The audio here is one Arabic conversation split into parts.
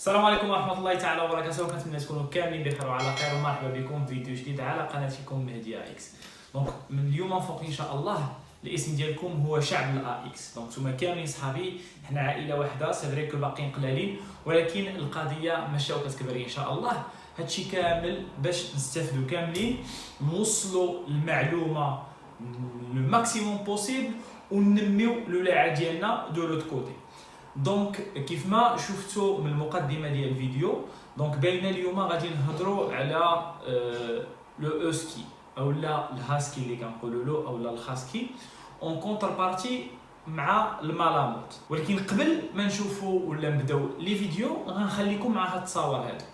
السلام عليكم ورحمة الله تعالى وبركاته. كنتمنى تكونوا كاملين بخير وعلى خير، ومرحبا بكم في فيديو جديد على قناتكم مهدي اكس. دونك من اليوم فوق ان شاء الله الاسم ديالكم هو شعب الا اكس. دونك نتوما كاملين صحابي، حنا عائله واحده، سي فري كو باقيين قلالين، ولكن القضيه ماشيه وكتكبر ان شاء الله. هادشي كامل باش نستافدوا كاملين، نوصلوا المعلومه لو ماكسيموم بوسيبل وننميو الولاعه ديالنا دو لوت كوتي. دونك كيف ما شفتوا من المقدمه ديال الفيديو، دونك باينه اليوم غادي نهضروا على لو اوسكي اولا الهاسكي اللي كنقولوا له اولا الخاسكي اون كونتر بارتي مع المالاموت. ولكن قبل ما نشوفوا ولا نبداو لي فيديو غنخليكم مع هاد التصاور هادو.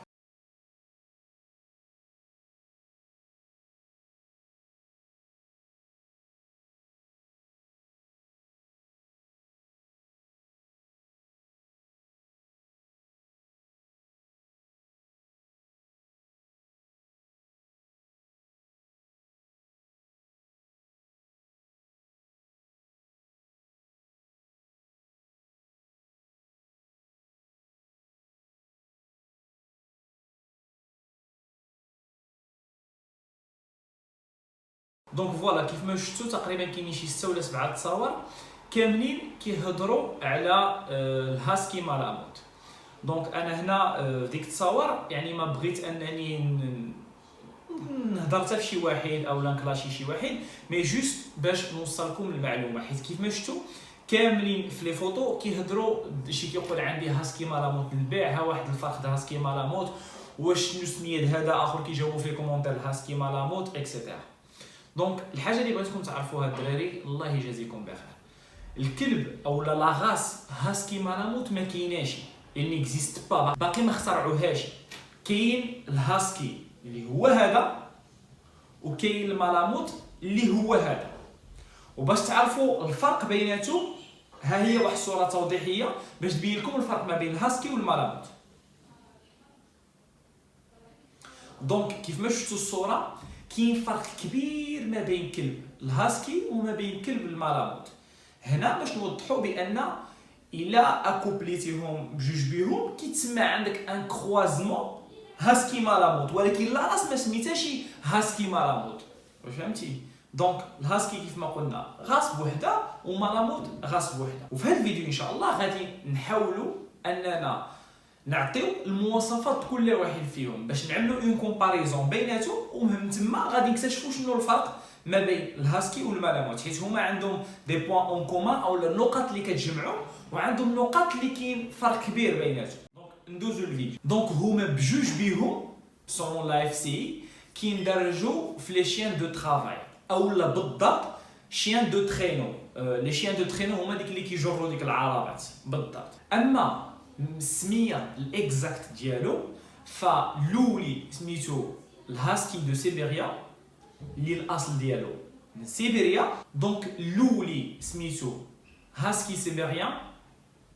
دونك فوالا كيف ما شفتوا تقريبا كاينين شي 6 ولا 7 تصاور كاملين كيهضروا على الهاسكي مالاموت. دونك انا هنا ديك التصاور يعني ما بغيت انني نهضر حتى في شي واحد او نكلاشي شي واحد، مي جوست باش نوصلكم المعلومه، حيت كيف ما شفتوا كاملين في لي فوتو كيهضروا شي كيقول عندي هاسكي مالاموت للبيع، ها واحد الفرق هاسكي مالاموت، واش شنو سميت هذا، اخر كيجاوبوا في كومونتير هاسكي مالاموت اكسيتيرا. دونك الحاجه اللي بغيتكم تعرفوها الدراري، الله يجازيكم بخير، الكلب اولا لا غاس هاسكي مالاموت ما كايناش، اللي اكزيست با، باقي ما اخترعوهاش. كاين الهاسكي اللي هو هذا، وكاين المالاموت اللي هو هذا. وباش تعرفوا الفرق بيناتهم، ها هي واحد الصوره توضيحيه باش تبين لكم الفرق ما بين الهاسكي والمالاموت. دونك كيف ما شفتوا الصوره كاين فرق كبير ما بين كلب الهاسكي وما بين كلب المالاموت. هنا باش نوضحوا بان الا اكوبليتيهم بجوج بيهم كيتسمى عندك ان كروازمون هاسكي مالاموت، ولكن لا راس ما سميتهاش هاسكي مالاموت. واش فهمتي؟ دونك الهاسكي كيف ما قلنا غاس بوحده ومالاموت غاس بوحده. وفي هذا الفيديو ان شاء الله غادي نحاولوا اننا نعطيو المواصفات كل واحد فيهم باش نعملوا اون كومباريزون بيناتهم، ومن تما غادي نكتشفوا شنو الفرق ما بين الهاسكي والمالاموت، حيت هما عندهم دي بوين اون كومان او النقط اللي كتجمعوا، وعندهم نقاط اللي كاين فرق كبير بيناتهم. دونك ندوزو للفيديو. دونك هما بجوج بيهم سون لا اف سي كيندرجوا في لي شيان دو ترافاي اولا بالضبط شيان دو ترينو. لي شيان دو ترينو هما ديك اللي كيجروا ديك العربات بالضبط. اما السميه الاكزاكت ديالو فالاولي سميتو الهاسكي دو سيبيريا اللي الاصل ديالو من سيبيريا. دونك الاولي سميتو هاسكي سيبيريان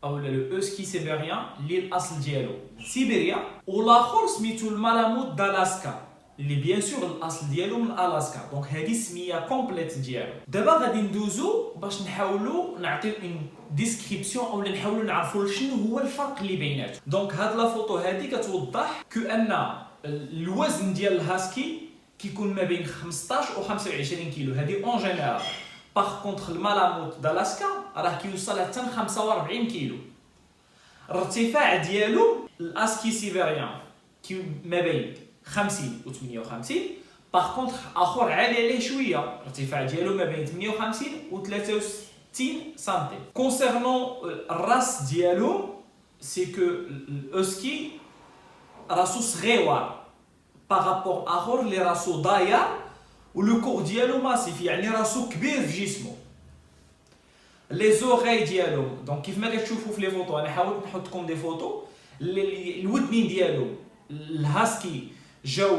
اولا لو اوسكي سيبيريان اللي الاصل ديالو من سيبيريا، والاخر سميتو المالاموت دالاسكا اللي بيان سور الاصل ديالو من الاسكا. دونك هذه السميه كومبليت ديالو. دابا غادي ندوزو باش نحاولوا نعطيو اون ديسكريبسيون اولا نحاولوا نعرفوا شنو هو الفرق اللي بيناتهم. دونك هاد لا فوتو هذه كتوضح كأن الوزن ديال الهاسكي كيكون ما بين 15 و 25 كيلو، هذه اون جينيرال. باغ كونطخ المالاموت دالاسكا راه كيوصل حتى 45 كيلو. الارتفاع ديالو الاسكي سيبيريان كي ما بين 50 و 58. باغ كونطخ اخر عالي عليه شويه، الارتفاع ديالو ما بين 58 و 63 سنتيم. كونسيرنون الراس ديالو سي كو الاوسكي راسو صغيور بارابور اخر اللي راسو داير، ولو كور ديالو ماسيف يعني راسو كبير في جسمه. لي زوغاي ديالو دونك كيف ما كتشوفوا في لي فوتو، انا حاولت نحط لكم دي فوتو، الودنين ديالو الهاسكي جاو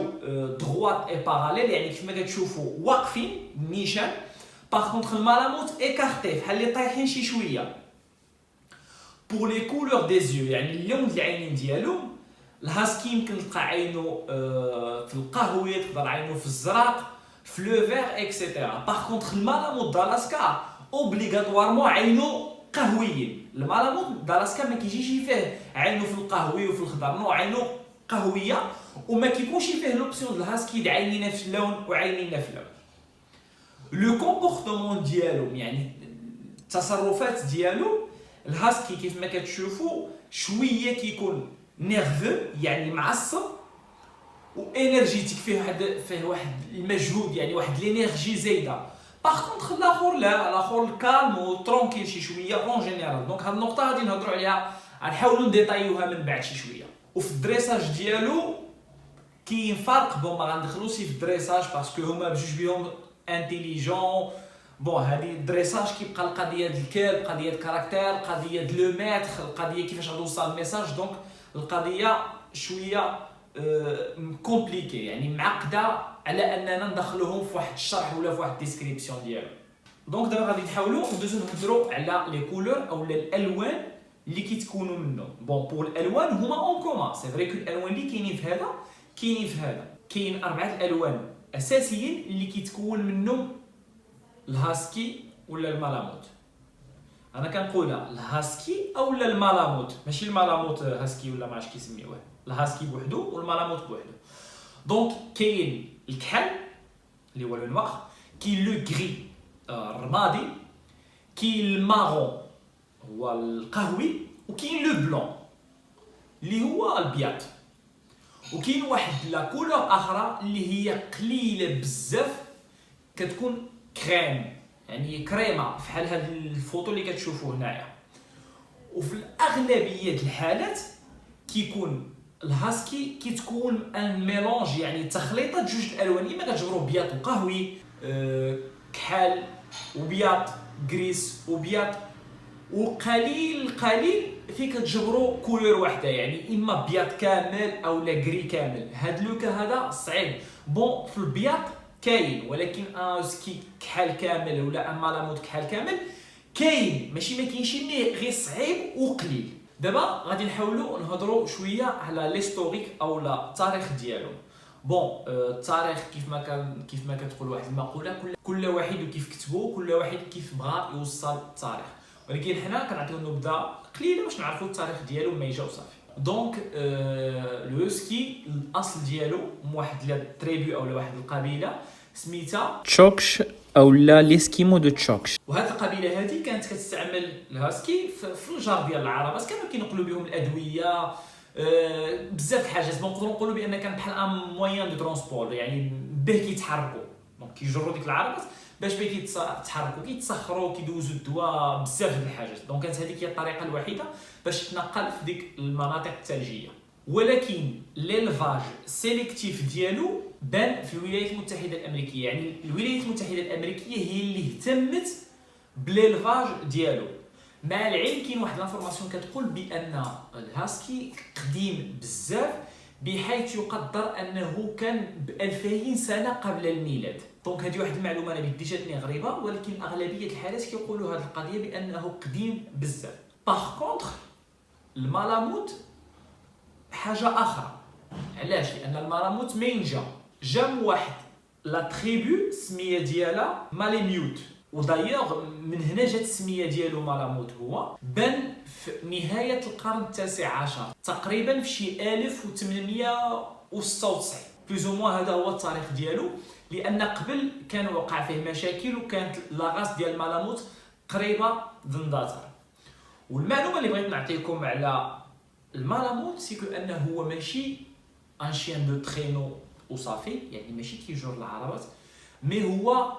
دغوات اي باراليل، يعني كيف ما كتشوفوا واقفين نيشان. باغ كونطخ المالاموت ايكارتي بحال اللي طايحين شي شويه. بور لي كولور دي زيو يعني اللون ديال العينين ديالو، الهاسكي يمكن تلقى عينو في القهوي، تقدر عينو في الزرق، في لو فير اكسيتيرا. باغ كونطخ المالاموت دالاسكا اوبليغاتوارمون عينو قهويين. المالاموت داراسكا ما كيجيش فيه عينو في القهوي وفي الخضر، نو عينو قهويه، وما كيكونش فيه لوبسيون الهاسكي عينينا في اللون وعينينا في اللون. لو كومبورتمون ديالو يعني التصرفات ديالو، الهاسكي كيف ما كتشوفوا شويه كيكون نيرفو يعني معصب وانرجيتيك، فيه واحد المجهود يعني واحد الانرجي زايده. باغ كونطخ الاخر لا، الاخر كالم وترونكيل شي شويه اون جينيرال. دونك هاد النقطه غادي نهضروا عليها، غنحاولوا نديطايوها من بعد شي شويه. وفي الدريساج ديالو كاين فرق، بون ما غندخلوش في الدريساج باسكو هما بجوج بيهم انتيليجون. بون هذه الدريساج كيبقى القضيه ديال الكلب، قضيه كاركتير، قضيه لو ميتر، القضيه كيفاش غتوصل الميساج. دونك القضيه شويه كومبليكي يعني معقده على اننا ندخلوهم في واحد الشرح ولا في واحد الديسكريبسيون ديالو. دونك دابا غادي نحاولوا ندوزو نهضروا على لي كولور او الالوان اللي كيتكونوا منهم. بون بور الالوان هما اون كومان، سي فري كو الالوان اللي كاينين في هذا كاينين في هذا. كاين 4 الالوان اساسيين اللي كيتكون منهم الهاسكي ولا المالاموت. انا كنقولها الهاسكي او المالاموت، ماشي المالاموت هاسكي ولا ما عرفتش كيسميوه، الهاسكي بوحدو والمالاموت بوحدو. دونك كاين الكحل اللي هو لون واخ، كاين لو غري الرمادي، كاين المارون هو القهوي، وكاين لو بلون اللي هو الابيض. وكاين واحد لا كولور اخرى اللي هي قليله بزاف كتكون كريم يعني كريمه بحال هاد الفوطو اللي كتشوفوه هنايا. وفي الاغلبيه الحالات كيكون الهاسكي كيتكون ان ميلونج يعني تخليطه جوج الالوان، اما كتجبروا بياض وقهوي، كحل وبياض، غريس وبياض، وقليل فين كتجبروا كولور واحده يعني اما بياض كامل او لا غري كامل. هاد لوكا هذا صعيب. بون في البياض كاين، ولكن هاسكي كحل كامل ولا مالاموت كحل كامل كاين، ماشي ما كاينش، غير صعيب وقليل. دابا غادي نحاولوا نهضروا شويه على ليستوريك او لا التاريخ ديالهم. بون التاريخ كيف ما كتقول واحد المقوله، كل واحد وكيف كتبوا، كل واحد كيف بغى يوصل التاريخ، ولكن حنا كنعطيو نبذه قليله باش نعرفوا التاريخ ديالو ما يجا وصافي. دونك لو هاسكي الاصل ديالو واحد التريبيو او واحد القبيله سميتها تشوكش او لا ليسكيمو دو تشوكش. وهاد القبيله هذه كانت كتستعمل الهاسكي في الجار ديال العربات، كانوا كينقلوا بهم الادويه، بزاف الحاجات. نقدروا نقولوا بان كان بحال ان موين دو ترونسبور يعني به كيتحركوا. دونك كيجروا ديك العربات باش به كيتحركوا، كيتسخروا، كيدوزوا الدواء، بزاف د الحاجات. دونك كانت هذيك هي الطريقه الوحيده باش تنقل في ديك المناطق الثلجيه. ولكن ليلفاج سيليكتيف ديالو بان في الولايات المتحده الامريكيه، يعني الولايات المتحده الامريكيه هي اللي اهتمت بليلفاج ديالو. مع العلم كاين واحد لافورماسيون كتقول بان الهاسكي قديم بزاف، بحيث يقدر انه كان ب 2000 سنه قبل الميلاد. دونك هذه واحد المعلومه انا بدي جاتني غريبه، ولكن اغلبيه الحالات كيقولوا هذه القضيه بانه قديم بزاف. باغ كونطخ المالاموت حاجه اخرى. علاش؟ لان المالاموت منين جا من واحد لا تريبو السميه ديالها ماليميوت، ودايوغ من هنا جات السميه ديالو مالاموت. هو بان في نهايه القرن التاسع عشر تقريبا في شي 1896 بلوز او موان. هذا هو التاريخ ديالو، لان قبل كان وقع فيه مشاكل وكانت لاغاس ديال مالاموت قريبه دنداتر. والمعلومه اللي بغيت نعطيكم على المالاموت سيكو انه هو ماشي ان شين دو ترينو وصافي، يعني ماشي كيجر العربات، مي هو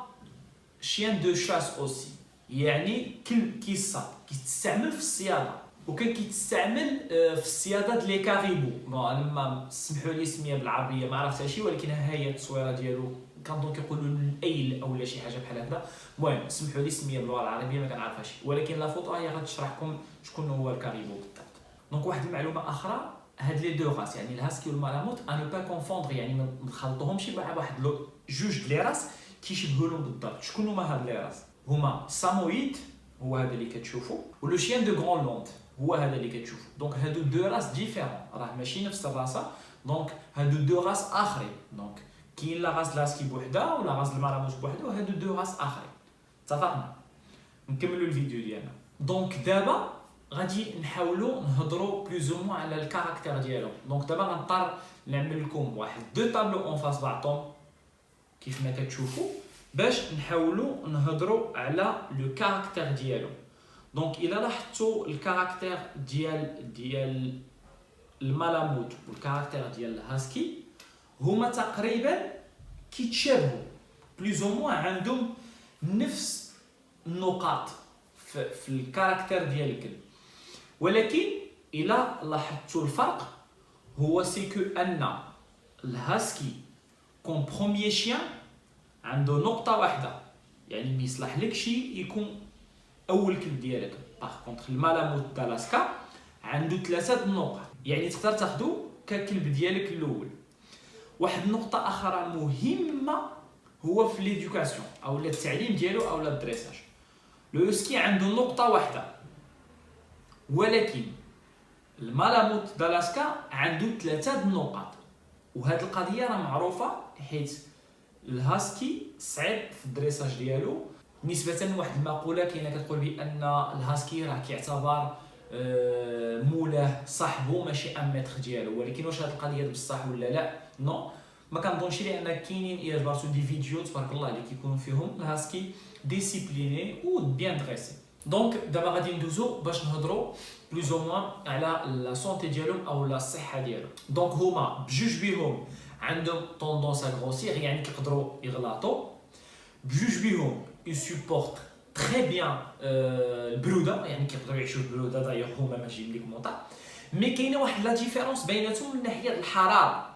شين دو شاس اوسي، يعني كلب كيصاد، كيتستعمل في الصياده، وكان كيتستعمل في الصياده ديال لي كاريبو. بون انا ما سمحوا لي سميه بالعربيه ما عرفتهاش، ولكن ها هي التصويره ديالو كنظن كيقولوا الايل او شي حاجه بحال هكذا. المهم سمحوا لي سميه باللغه العربيه ما كنعرفهاش، ولكن لا فوطو هي غتشرح لكم شكون هو الكاريبو بالضبط. دونك واحد المعلومه اخرى، هاد لي دو راس يعني الهاسكي والمالاموت انو با كونفوندر، يعني ما نخلطوهمش مع واحد جوج ديال لي راس كيشبهوا لهم بالضبط. شكون هما هاد لي راس؟ هما سامويد هو هذا اللي كتشوفوا، ولو شيان دو غران لوند هو هذا اللي كتشوفوا. دونك هادو دو راس ديفيرون، راه ماشي نفس الراسه. دونك هادو دو راس اخرين. دونك كاين لا راس الهاسكي بوحدها ولا راس المالاموت بوحدها، وهادو دو راس اخرين. اتفقنا؟ نكملوا الفيديو ديالنا. دونك دابا غادي نحاولوا نهضروا بلوز او موان على الكاركتير ديالهم. دونك دابا غنضطر نعمل لكم واحد دو طابلو اون فاس بعضهم كيف ما كتشوفوا باش نحاولوا نهضروا على لو كاركتير ديالهم. دونك الا لاحظتوا الكاركتير ديال الملاموت والكاركتير ديال الهاسكي هما تقريبا كيتشابهوا بلوز او موان، عندهم نفس النقاط في الكاركتير ديال الكلب، ولكن الا لاحظتوا الفرق هو سي كو ان الهاسكي كون بروميير شيان عنده نقطه واحده، يعني ما يصلحلكش يكون اول كلب ديالك. باغ كونطخ الملاموت دالاسكا عنده 3 النقط، يعني تقدر تاخذو ككلب ديالك الاول. واحد النقطه اخرى مهمه هو في ليدوكاسيون او التعليم ديالو او الدريساج. لو هاسكي عنده نقطه واحده، ولكن الملاموت دالاسكا عنده 3 النقط. وهاد القضيه راه معروفه حيت الهاسكي صعيب في الدريساج ديالو، نسبه لواحد المقوله كاينه كتقول بان الهاسكي راه كيعتبر مولاه صاحبو ماشي ميتر ديالو. ولكن واش هاد القضيه بصح ولا لا؟ نو، ما كنظنش لان كاينين ايجبرتو دي فيديو تبارك الله اللي كيكونوا فيهم الهاسكي ديسيبليني و بيان دريسي. دونك دابا غادي ندوزو باش نهضروا بلوز او موان على لا سونتي ديالهم او لا الصحه ديالهم. دونك هما بجوج بيهم عندهم طوندونس ا غروسير، يعني كيقدروا يغلطوا. بجوج بيهم يسوبورت تري بيان البروده، يعني كيقدروا يعيشوا البروده دايوغ هما ماشي ليك موطا. مي كاينه واحد لا ديفيرونس بيناتهم من ناحيه الحراره،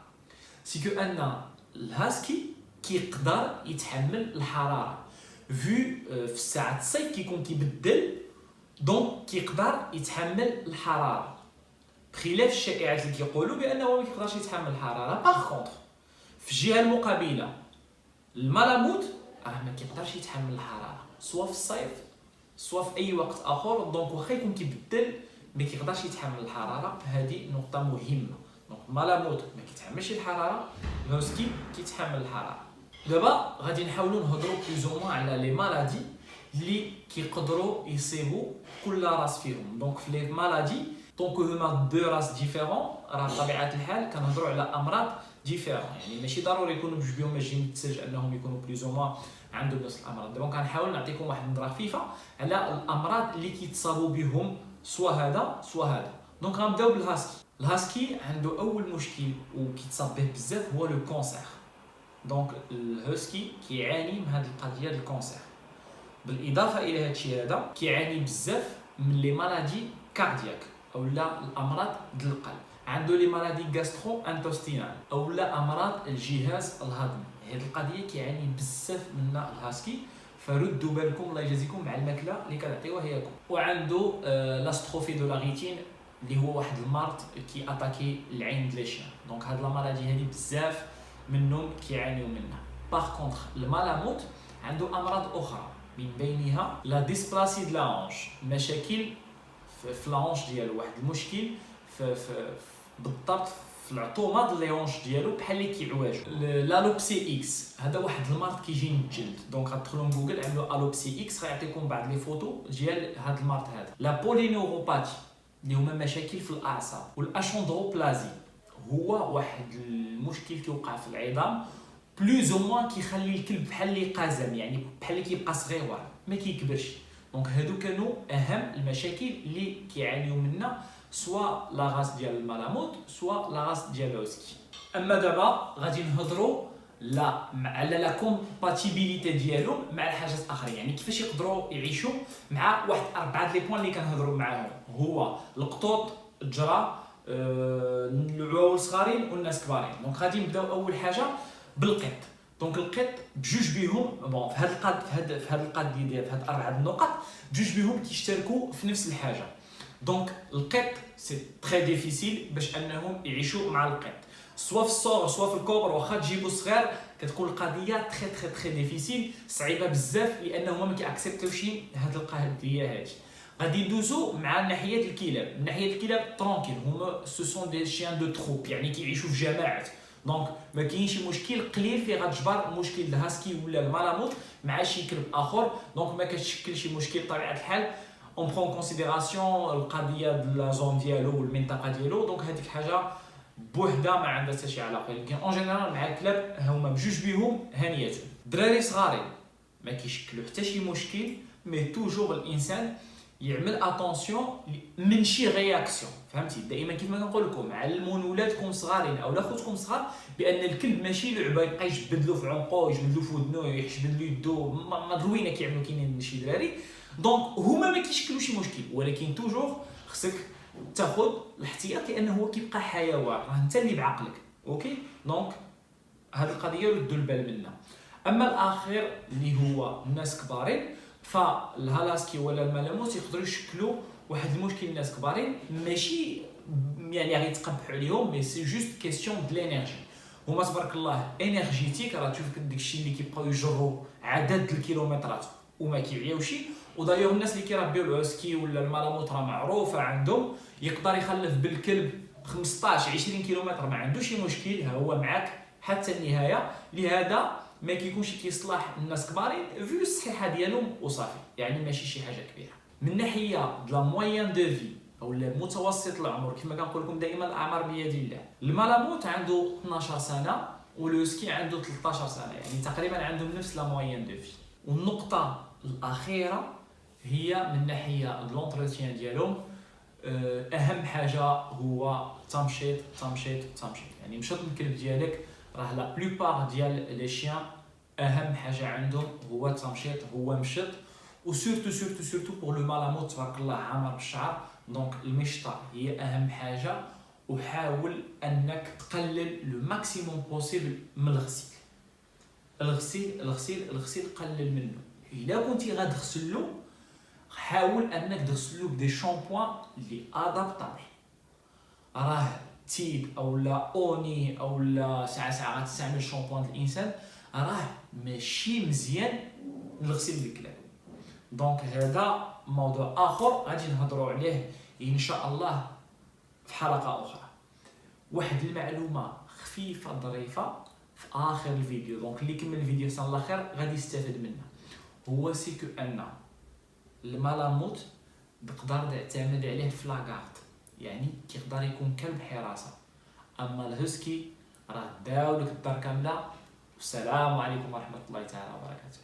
سي كو ان الهاسكي كيقدر يتحمل الحراره في الساعه الصيف كيكون كيبدل، دونك كيقدر يتحمل الحراره بخلاف الشائعات اللي كيقولوا بانه ما كيقدرش يتحمل الحراره. باغ كونطخ في الجهه المقابله الملاموت راه ما كيقدرش يتحمل الحراره سواء في الصيف سواء في اي وقت اخر، دونك واخا يكون كيبدل ما كيقدرش يتحمل الحراره. هذه نقطه مهمه. دونك الملاموت ما كيتحملش الحراره، الهاسكي كيتحمل الحراره. دابا غادي نحاولوا نهضروا بلوز او موان على لي مالادي اللي كيقدروا يصيبوا كل راس فيهم. دونك في لي مالادي دونك هما دو راس ديفيرون، راه بطبيعه الحال كنهضروا على امراض ديفيرون، يعني ماشي ضروري يكونوا بجوج بهم ماشي متسج انهم يكونوا بلوز او موان عندهم نفس الامراض. دابا كنحاول نعطيكم واحد النظره خفيفه على الامراض اللي كيتصابوا بهم سواء هذا سواء هذا. دونك غنبداو بالهاسكي. الهاسكي عنده اول مشكل وكيتصاب به بزاف هو لو كونسير. دونك الهاسكي كيعاني من هذه القضيه ديال الكونسير. بالاضافه الى هذا الشيء هذا كيعاني بزاف من لي مالادي كاردياك او لا الامراض ديال القلب. عنده لي مالادي غاسترو انتستينال او لا امراض الجهاز الهضمي. هذه القضيه كيعاني بزاف منها الهاسكي، فردوا بالكم الله يجازيكم مع الماكله اللي كتعطيوها ياكم. وعنده لاستروفي دو لا ريتين اللي هو واحد المرض كي اتاكي العين ديال الشيان. دونك هاد لا مالادي هذه بزاف منهم كيعانيو منها. باغ كونطخ الملاموت عنده امراض اخرى من بينها لا ديسبلاسي د لا هونش، مشاكل في لا هونش ديالو، واحد المشكل بالضبط في العطومه ديال لي هونش ديالو بحال اللي كيعواج. الالوبسي اكس هذا واحد المرض كيجي من الجلد. دونك غتدخلوا جوجل عملوا الوبسي اكس غيعطيكم بعض لي فوتو ديال هذا المرض هذا. لا بولينيوروباثي اللي هما مشاكل في الاعصاب. والاشوندروبلازي هو واحد المشكل كيوقع في العظام بلوز او موان كيخلي الكلب بحال اللي قازم، يعني بحال اللي كيبقى صغيور ما كيكبرش. دونك هادو كانوا اهم المشاكل اللي كيعانيو منها سواء لا غاس ديال الملاموت سواء لا غاس ديال الهاسكي. اما دابا غادي نهضروا على لا كومباتيبيليتي ديالهم مع الحاجات اخرين، يعني كيفاش يقدروا يعيشوا مع واحد 4 لي بوين اللي كنهضروا معاهم، هو القطوط، الجرا، العواول الصغارين والناس كبارين. دونك غادي نبداو اول حاجه بالقط. دونك القط بجوج بيهم بون في هاد القضيه ديال في هاد 4 النقط بجوج بيهم كيشتركوا في نفس الحاجه. دونك القط سي تري ديفيسيل باش انهم يعيشوا مع القط، سواء في الصغر سواء في الكبر. واخا تجيبوا صغير كتكون القضيه تري ديفيسيل، صعيبه بزاف لانهم ما كياكسبتوش هاد القضيه هادي. غادي ندوزو مع ناحيه الكلاب. من ناحيه الكلاب ترونكيل، هما سو سون دي شيان دو تروب، يعني كيعيشوا في جماعات. دونك ما كاينش مشكل قليل في غتجبر مشكل الهاسكي ولا الملاموت مع شي كلب اخر. دونك ما كتشكلش مشكل بطبيعه الحال. اون برون كونسيديراسيون القضيه ديال لا زون ديالو والمنطقه ديالو، دونك هذيك حاجه بوحدها ما عندها حتى شي علاقه. لكن اون جينيرال مع الكلاب هما بجوج بيهم هنيتهم. دراري صغارين ما كيشكلوا حتى شي مشكل، مي توجور الانسان يعمل اتونسيون من شي رياكسيون، فهمتي؟ دائما كيف ما كنقول لكم علموا ولادكم صغارين او خوتكم صغار بان الكلب ماشي لعبه يبقى يجبد له في عنقو، يجبد له في ودنو، يحشبد له يدو، مدروينه كيعملوا كاينين شي دراري. دونك هما ما كيشكلوا شي مشكل، ولكن توجور خصك تاخذ الاحتياط لانه هو كيبقى حيوان، راه انت اللي بعقلك. اوكي، دونك هذه القضيه ردوا البال منها. اما الاخير اللي هو الناس كبارين، فالهالاسكي ولا الملاموس يقدروا يشكلوا واحد المشكل. الناس كبارين ماشي يعني غيتقبحوا عليهم، مي سي جوست كيسيون د لينيرجي. هما تبارك الله انرجيتيك، راه تشوف داكشي اللي كيبقاو يجروا عدد الكيلومترات وما كيعياوش. ودايوغ الناس اللي كيربيو الهاسكي ولا الملاموت راه معروفه عندهم، يقدر يخلف بالكلب 15 20 كيلومتر ما عندوش شي مشكل، ها هو معاك حتى النهايه. لهذا ما كيكونش كيصلح الناس كبارين فيو الصحه ديالهم وصافي، يعني ماشي شي حاجه كبيره. من ناحيه د لا موين دو في او متوسط العمر، كما كنقول لكم دائما الاعمار بيد الله. الملاموت عنده 12 سنه والهاسكي عنده 13 سنه، يعني تقريبا عندهم نفس لا موين دو في. والنقطه الاخيره هي من ناحيه لونتروتيان ديالهم، اهم حاجه هو تمشيط تمشيط تمشيط. يعني مشط الكلب ديالك، راه لا بلوبار ديال لي شيان اهم حاجه عندهم هو التمشيط، هو مشط. وسورتو سورتو سورتو بور لو مالاموت تبارك الله عامر بالشعر، دونك المشطه هي اهم حاجه. وحاول انك تقلل لو ماكسيموم بوسيبل من الغسيل. الغسيل قلل منه. الا كنتي غتغسلو حاول انك تغسلو بدي شامبوان اللي ادابطابل. راه تيب او لا اوني او لا ساعه غتستعمل شامبوان الانسان، راه ماشي مزيان لغسيل الكلاب. دونك هذا موضوع اخر غادي نهضروا عليه ان شاء الله في حلقه اخرى. واحد المعلومه خفيفه ظريفه في اخر الفيديو، دونك اللي كمل الفيديو حتى الاخر غادي يستافد منها، هو سيكو ان الملاموت تقدر تعتمد عليه في لاكارت، يعني كيقدر يكون كلب حراسه. اما الهسكي راه داو لك الدار كامله. والسلام عليكم ورحمه الله تعالى وبركاته.